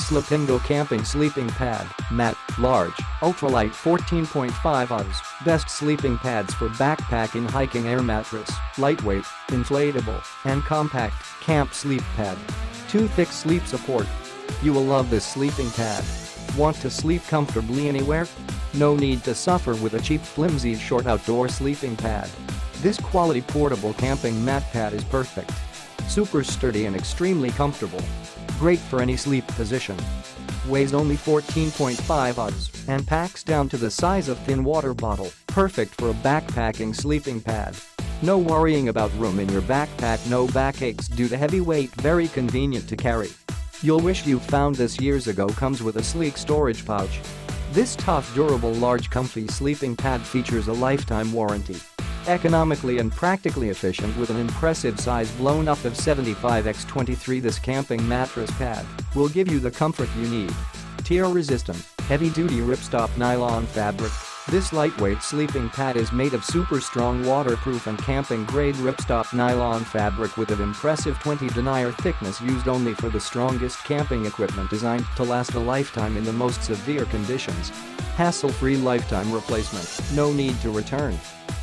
Sleepingo Camping Sleeping Pad, Mat, Large, Ultralight 14.5 Oz, best sleeping pads for backpacking hiking air mattress, lightweight, inflatable, and compact, camp sleep pad. 2 thick sleep support. You will love this sleeping pad. Want to sleep comfortably anywhere? No need to suffer with a cheap flimsy short outdoor sleeping pad. This quality portable camping mat pad is perfect. Super sturdy and extremely comfortable. Great for any sleep position. Weighs only 14.5 Oz and packs down to the size of thin water bottle, perfect for a backpacking sleeping pad. No worrying about room in your backpack, no backaches due to heavy weight, very convenient to carry. You'll wish you found this years ago. Comes with a sleek storage pouch. This tough, durable, large, comfy sleeping pad features a lifetime warranty. Economically and practically efficient with an impressive size blown up of 75x23, this camping mattress pad will give you the comfort you need. Tear-resistant, heavy-duty ripstop nylon fabric. This lightweight sleeping pad is made of super strong waterproof and camping-grade ripstop nylon fabric with an impressive 20 denier thickness, used only for the strongest camping equipment, designed to last a lifetime in the most severe conditions. Hassle-free lifetime replacement, no need to return.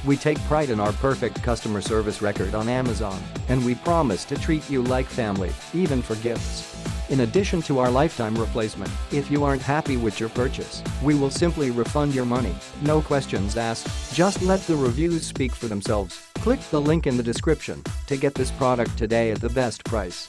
We take pride in our perfect customer service record on Amazon, and we promise to treat you like family, even for gifts. In addition to our lifetime replacement, if you aren't happy with your purchase, we will simply refund your money, no questions asked. Just let the reviews speak for themselves. Click the link in the description to get this product today at the best price.